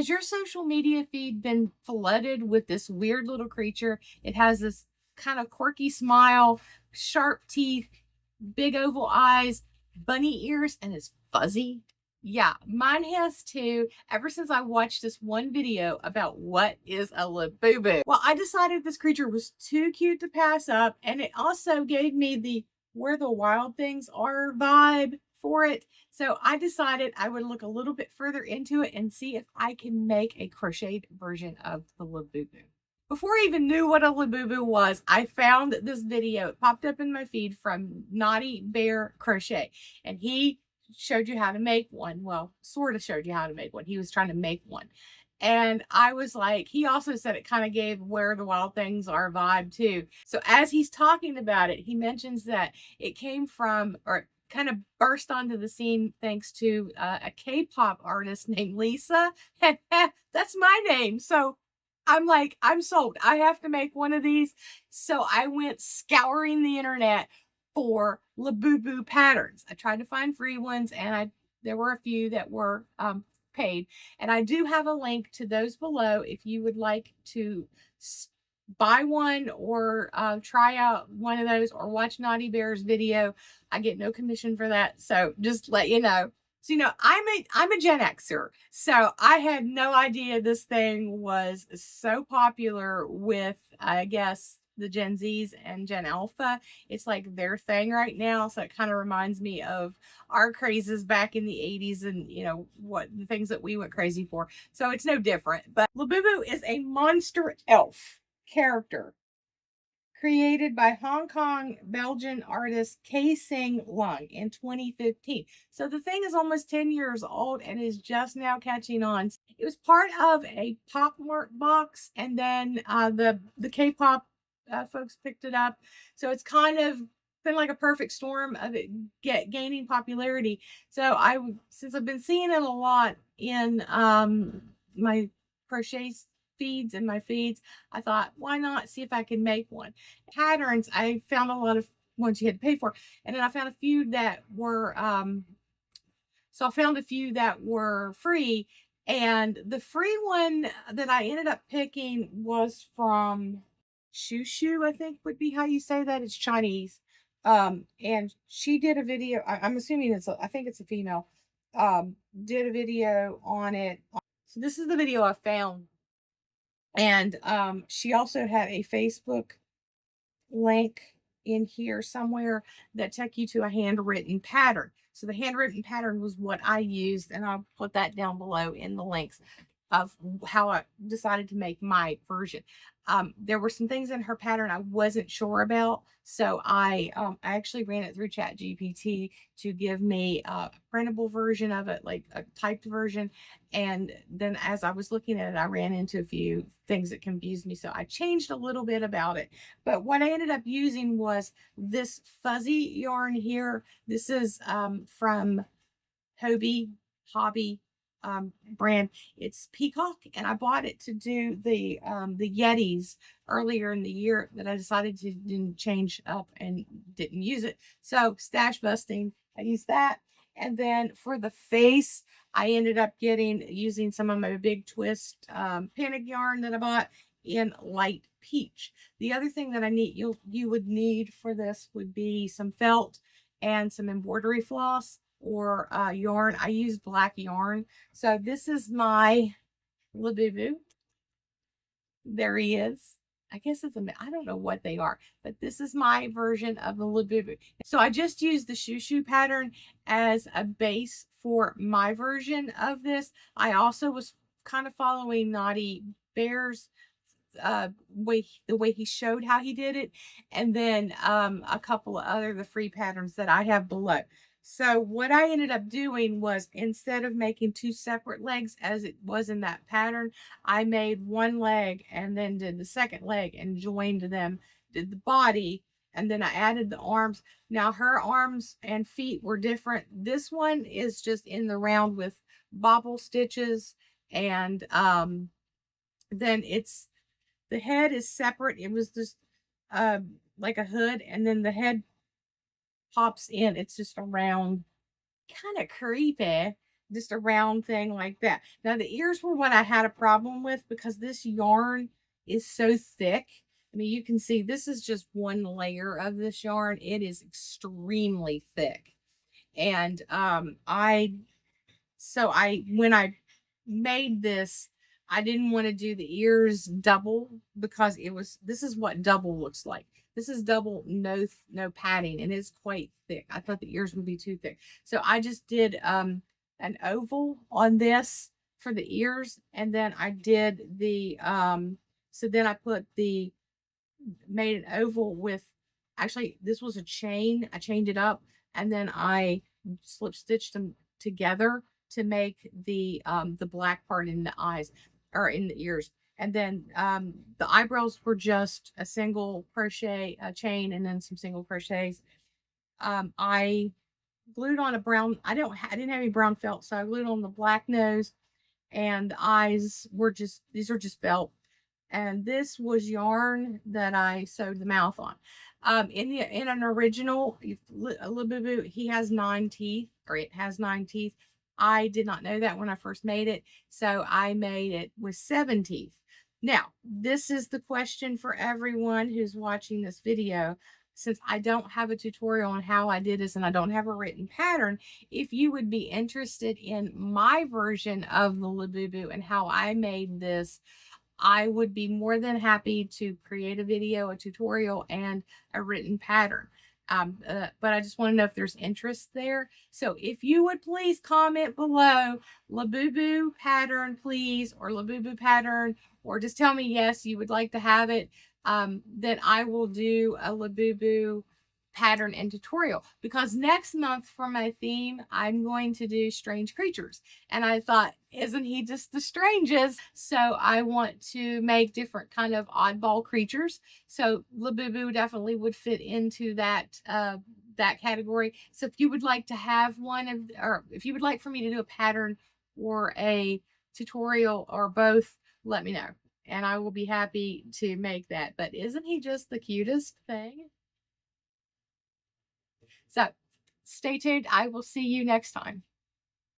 Has your social media feed been flooded with this weird little creature? It has this kind of quirky smile, sharp teeth, big oval eyes, bunny ears, and is fuzzy. Yeah, mine has too, ever since I watched this one video about what is a Labubu. Well, I decided this creature was too cute to pass up, and it also gave me the where the wild things are vibe for it. So I decided I would look a little bit further into it and see if I can make a crocheted version of the Labubu. Before I even knew what a Labubu was, I found this video. It popped up in my feed from Naughty Bear Crochet, and he showed you how to make one. Well, sort of showed you how to make one. He was trying to make one. And I was like, he also said it kind of gave Where the Wild Things Are vibe too. So as he's talking about it, he mentions that it came from, or kind of burst onto the scene thanks to a K-pop artist named Lisa. That's my name. So I'm like, I'm sold. I have to make one of these. So I went scouring the internet for Labubu patterns. I tried to find free ones, and there were a few that were paid. And I do have a link to those below if you would like to buy one or try out one of those or watch Naughty Bear's video. I get no commission for that. So just let you know. So, I'm a Gen Xer, so I had no idea this thing was so popular with, I guess, the Gen Zs and Gen Alpha. It's like their thing right now, so it kind of reminds me of our crazes back in the 80s and, what the things that we went crazy for. So it's no different. But Labubu is a monster elf character created by Hong Kong Belgian artist Kasing Lung in 2015. So the thing is almost 10 years old and is just now catching on. It was part of a Pop Mart box, and then the K-pop folks picked it up. So it's kind of been like a perfect storm of it gaining popularity. So since I've been seeing it a lot in my crochet feeds and my feeds, I thought, why not see if I can make one? Patterns, I found a lot of ones you had to pay for, and then I found a few that were free, and the free one that I ended up picking was from Shushu, I think would be how you say that. It's Chinese. And she did a video. I'm assuming I think it's a female. Did a video on it. So this is the video I found. And she also had a Facebook link in here somewhere that took you to a handwritten pattern. So the handwritten pattern was what I used, and I'll put that down below in the links of how I decided to make my version. There were some things in her pattern I wasn't sure about, so I actually ran it through ChatGPT to give me a printable version of it, like a typed version. And then as I was looking at it, I ran into a few things that confused me, so I changed a little bit about it. But what I ended up using was this fuzzy yarn here. This is from Hobby brand. It's Peacock, and I bought it to do the Yetis earlier in the year that I decided to didn't change up and didn't use it. So stash busting, I used that. And then for the face, I ended up using some of my big twist panic yarn that I bought in light peach. The other thing that you would need for this would be some felt and some embroidery floss or yarn. I use black yarn. So this is my Labubu. There he is. I guess I don't know what they are, but this is my version of the Labubu. So I just used the Shushu pattern as a base for my version of this. I also was kind of following Naughty Bear's the way he showed how he did it, and then a couple of the free patterns that I have below. So what I ended up doing was, instead of making two separate legs as it was in that pattern, I made one leg and then did the second leg and joined them, did the body, and then I added the arms. Now her arms and feet were different. This one is just in the round with bobble stitches, and then the head is separate. It was just like a hood, and then the head pops in. It's just a round, kind of creepy. just a round thing like that. Now the ears were what I had a problem with because this yarn is so thick. I mean, you can see this is just one layer of this yarn. It is extremely thick. And when I made this, I didn't want to do the ears double because this is what double looks like. This is double, no padding, and it's quite thick. I thought the ears would be too thick. So I just did an oval on this for the ears, and then I did the so then I made an oval with, actually this was a chain. I chained it up, and then I slip stitched them together to make the black part in the eyes or in the ears. And then the eyebrows were just a single crochet chain and then some single crochets. I glued on a brown, I didn't have any brown felt, so I glued on the black nose, and the eyes were just, these are just felt. And this was yarn that I sewed the mouth on. In an original Labubu, he has 9 teeth, or it has 9 teeth. I did not know that when I first made it, so I made it with 7 teeth. Now, this is the question for everyone who's watching this video. Since I don't have a tutorial on how I did this and I don't have a written pattern, if you would be interested in my version of the Labubu and how I made this, I would be more than happy to create a video, a tutorial, and a written pattern. But I just want to know if there's interest there. So if you would please comment below Labubu pattern, please, or Labubu pattern, or just tell me yes, you would like to have it. Then I will do a Labubu pattern and tutorial, because next month for my theme I'm going to do strange creatures, and I thought, isn't he just the strangest? So I want to make different kind of oddball creatures, so Labubu definitely would fit into that that category. So if you would like to have one of, or if you would like for me to do a pattern or a tutorial or both, let me know and I will be happy to make that. But isn't he just the cutest thing? So stay tuned. I will see you next time.